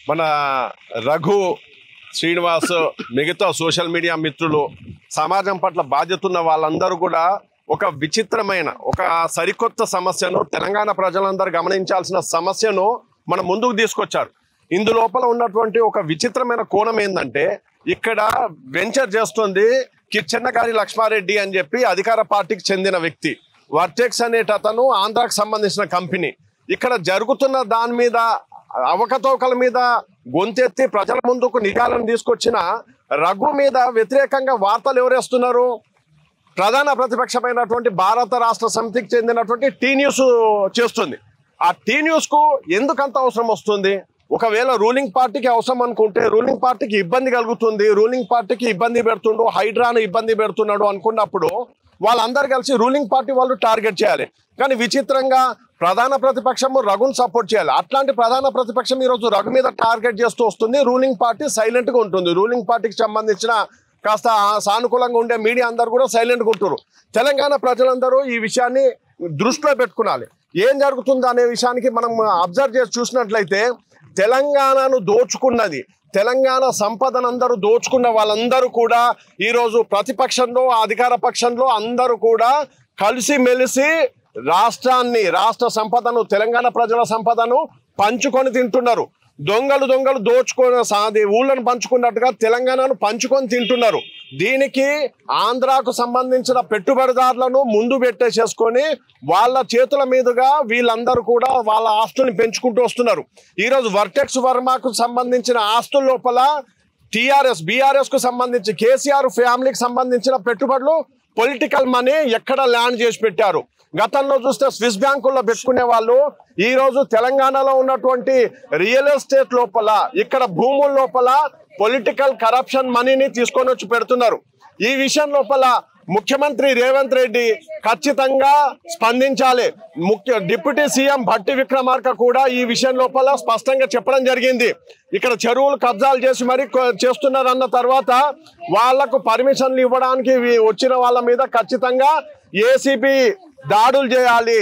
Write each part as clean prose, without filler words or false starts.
మన రఘు శ్రీనివాస్ మిగతా social media మిత్రులు సమాజం పట్ల బాధ్యత ఉన్న వాళ్ళందరూ కూడా ఒక విచిత్రమైన ఒక సరికొత్త సమస్యను తెలంగాణ ప్రజలందరూ గమనించాల్సిన సమస్యను మన ముందుకు తీసుకొచ్చారు. ఇందులోపల ఉన్నటువంటి ఒక విచిత్రమైన కోణం ఏంటంటే ఇక్కడ వెంచర్ చేస్తుంది కిచ్చెన్నగారి లక్ష్మారెడ్డి అని చెప్పి అధికార పార్టీకి చెందిన వ్యక్తి. వర్టెక్స్ అనేటతను ఆంధ్రాకు సంబంధించిన కంపెనీ. ఇక్కడ జరుగుతున్న దాని మీద అవకతవకల మీద గొంతెత్తి ప్రజల ముందుకు నిఘాలను తీసుకొచ్చిన రఘు మీద వ్యతిరేకంగా వార్తలు ఎవరేస్తున్నారు? ప్రధాన ప్రతిపక్షమైనటువంటి భారత రాష్ట్ర సమితికి చెందినటువంటి టీ న్యూస్ చేస్తుంది. ఆ టీ న్యూస్ కు ఎందుకంత అవసరం వస్తుంది? ఒకవేళ రూలింగ్ పార్టీకి అవసరం అనుకుంటే రూలింగ్ పార్టీకి ఇబ్బంది కలుగుతుంది, రూలింగ్ పార్టీకి ఇబ్బంది పెడుతుండు, హైడ్రాను ఇబ్బంది పెడుతున్నాడు అనుకున్నప్పుడు వాళ్ళందరూ కలిసి రూలింగ్ పార్టీ వాళ్ళు టార్గెట్ చేయాలి. కానీ విచిత్రంగా ప్రధాన ప్రతిపక్షము రఘుని సపోర్ట్ చేయాలి. అట్లాంటి ప్రధాన ప్రతిపక్షం ఈరోజు రఘు మీద టార్గెట్ చేస్తూ వస్తుంది. రూలింగ్ పార్టీ సైలెంట్గా ఉంటుంది. రూలింగ్ పార్టీకి సంబంధించిన కాస్త సానుకూలంగా ఉండే మీడియా అందరూ కూడా సైలెంట్గా ఉంటారు. తెలంగాణ ప్రజలందరూ ఈ విషయాన్ని దృష్టిలో పెట్టుకోవాలి. ఏం జరుగుతుందో అనే విషయానికి మనం అబ్జర్వ్ చేసి చూసినట్లయితే తెలంగాణను దోచుకున్నది, తెలంగాణ సంపదనందరూ దోచుకున్న వాళ్ళందరూ కూడా ఈరోజు ప్రతిపక్షంలో అధికార పక్షంలో అందరూ కూడా కలిసిమెలిసి రాష్ట్రాన్ని, రాష్ట్ర సంపదను, తెలంగాణ ప్రజల సంపదను పంచుకొని తింటున్నారు. దొంగలు దోచుకొని ఊళ్ళను పంచుకున్నట్టుగా తెలంగాణను పంచుకొని తింటున్నారు. దీనికి ఆంధ్రాకు సంబంధించిన పెట్టుబడిదారులను ముందు పెట్టేసేసుకొని వాళ్ళ చేతుల మీదుగా వీళ్ళందరూ కూడా వాళ్ళ ఆస్తుల్ని పెంచుకుంటూ వస్తున్నారు. ఈరోజు వర్టెక్స్ వర్మకు సంబంధించిన ఆస్తుల లోపల బీఆర్ఎస్ కు సంబంధించి కేసీఆర్ ఫ్యామిలీకి సంబంధించిన పెట్టుబడులు పొలిటికల్ మనీ ఎక్కడ ల్యాండ్ చేసి పెట్టారు. గతంలో చూస్తే స్విస్ బ్యాంకుల్లో పెట్టుకునే వాళ్ళు ఈరోజు తెలంగాణలో ఉన్నటువంటి రియల్ ఎస్టేట్ లోపల, ఇక్కడ భూముల లోపల పొలిటికల్ కరప్షన్ మనీని తీసుకొని వచ్చి పెడుతున్నారు. ఈ విషయం లోపల ముఖ్యమంత్రి రేవంత్ రెడ్డి ఖచ్చితంగా స్పందించాలి. డిప్యూటీ సీఎం భట్టి విక్రమార్క కూడా ఈ విషయం లోపల స్పష్టంగా చెప్పడం జరిగింది. ఇక్కడ చెరువులు కబ్జాలు చేసి మరి చేస్తున్నారన్న తర్వాత వాళ్లకు పర్మిషన్లు ఇవ్వడానికి వచ్చిన వాళ్ళ మీద ఖచ్చితంగా ఏసీబీ దాడులు చేయాలి.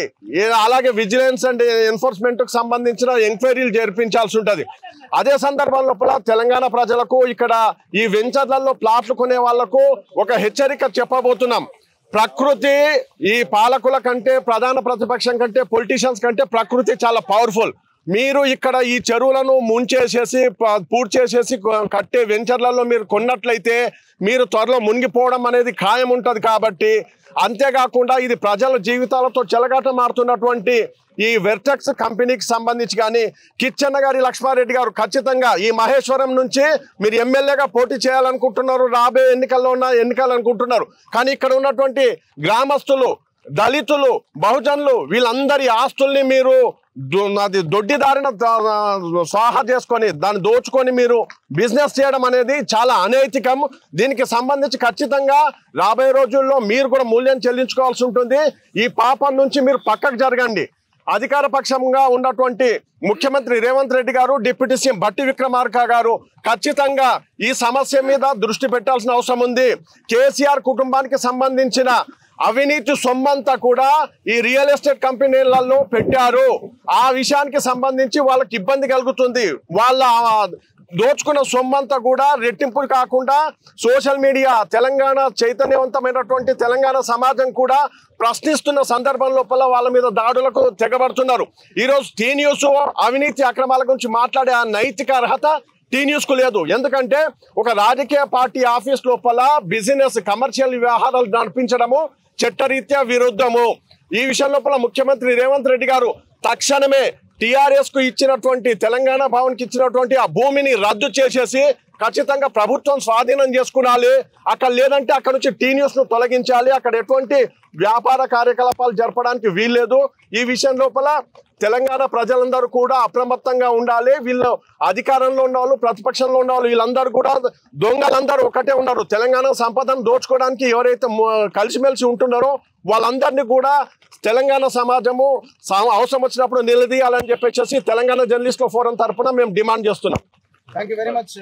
అలాగే విజిలెన్స్ అండ్ ఎన్ఫోర్స్మెంట్ కు సంబంధించిన ఎంక్వైరీలు జరిపించాల్సి ఉంటుంది. అదే సందర్భం లోపల తెలంగాణ ప్రజలకు ఇక్కడ ఈ వెంచర్లలో ప్లాట్లు కొనే వాళ్లకు ఒక హెచ్చరిక చెప్పబోతున్నాం. ప్రకృతి ఈ పాలకుల కంటే, ప్రధాన ప్రతిపక్షం కంటే, పొలిటీషియన్స్ కంటే ప్రకృతి చాలా పవర్ఫుల్. మీరు ఇక్కడ ఈ చెరువులను ముంచేసేసి పూర్తి చేసేసి కట్టే వెంచర్లలో మీరు కొన్నట్లయితే మీరు త్వరలో మునిగిపోవడం అనేది ఖాయం ఉంటుంది. కాబట్టి అంతేకాకుండా ఇది ప్రజల జీవితాలతో చెలగాట మారుతున్నటువంటి ఈ వర్టెక్స్ కంపెనీకి సంబంధించి కానీ కిచ్చెన్నగారి లక్ష్మారెడ్డి గారు ఖచ్చితంగా ఈ మహేశ్వరం నుంచి మీరు ఎమ్మెల్యేగా పోటీ చేయాలనుకుంటున్నారు, రాబోయే ఎన్నికలనుకుంటున్నారు. కానీ ఇక్కడ ఉన్నటువంటి గ్రామస్తులు, దళితులు, బహుజనులు వీళ్ళందరి ఆస్తుల్ని మీరు అది దొడ్డిదారిన స్వాహా చేసుకొని దాన్ని దోచుకొని మీరు బిజినెస్ చేయడం అనేది చాలా అనైతికం. దీనికి సంబంధించి ఖచ్చితంగా రాబోయే రోజుల్లో మీరు కూడా మూల్యం చెల్లించుకోవాల్సి ఉంటుంది. ఈ పాపం నుంచి మీరు పక్కకు జరగండి. అధికార పక్షంగా ఉన్నటువంటి ముఖ్యమంత్రి రేవంత్ రెడ్డి గారు, డిప్యూటీ సీఎం భట్టి విక్రమార్క గారు ఖచ్చితంగా ఈ సమస్య మీద దృష్టి పెట్టాల్సిన అవసరం ఉంది. కేసీఆర్ కుటుంబానికి సంబంధించిన అవినీతి సొమ్మంతా కూడా ఈ రియల్ ఎస్టేట్ కంపెనీలలో పెట్టారు. ఆ విషయానికి సంబంధించి వాళ్ళకి ఇబ్బంది కలుగుతుంది. వాళ్ళ దోచుకున్న సొమ్మంతా కూడా రెట్టింపు కాకుండా సోషల్ మీడియా, తెలంగాణ చైతన్యవంతమైనటువంటి తెలంగాణ సమాజం కూడా ప్రశ్నిస్తున్న సందర్భం లోపల వాళ్ళ మీద దాడులకు తెగబడుతున్నారు. ఈరోజు టీ న్యూస్ అవినీతి అక్రమాల గురించి మాట్లాడే ఆ నైతిక అర్హత టీ న్యూస్ కు లేదు. ఎందుకంటే ఒక రాజకీయ పార్టీ ఆఫీస్ లోపల బిజినెస్, కమర్షియల్ వ్యవహారాలు నడిపించడము చట్టరీత్యా విరుద్ధము. ఈ విషయం లోపల ముఖ్యమంత్రి రేవంత్ రెడ్డి గారు తక్షణమే టీఆర్ఎస్ కు ఇచ్చినటువంటి, తెలంగాణ భవన్ కి ఇచ్చినటువంటి ఆ భూమిని రద్దు చేసేసి ఖచ్చితంగా ప్రభుత్వం స్వాధీనం చేసుకునాలి. అక్కడ లేదంటే అక్కడ నుంచి టీ న్యూస్ ను తొలగించాలి. అక్కడ ఎటువంటి వ్యాపార కార్యకలాపాలు జరపడానికి వీల్లేదు. ఈ విషయం లోపల తెలంగాణ ప్రజలందరూ కూడా అప్రమత్తంగా ఉండాలి. వీళ్ళు అధికారంలో ఉన్నవాళ్ళు, ప్రతిపక్షంలో ఉన్నవాళ్ళు వీళ్ళందరూ కూడా దొంగలందరూ ఒకటే ఉన్నారు. తెలంగాణ సంపదను దోచుకోవడానికి ఎవరైతే కలిసిమెలిసి ఉంటున్నారో వాళ్ళందరినీ కూడా తెలంగాణ సమాజము అవసరం వచ్చినప్పుడు నిలదీయాలని చెప్పేసి తెలంగాణ జర్నలిస్టుల ఫోరం తరఫున మేము డిమాండ్ చేస్తున్నాం. Thank you very much.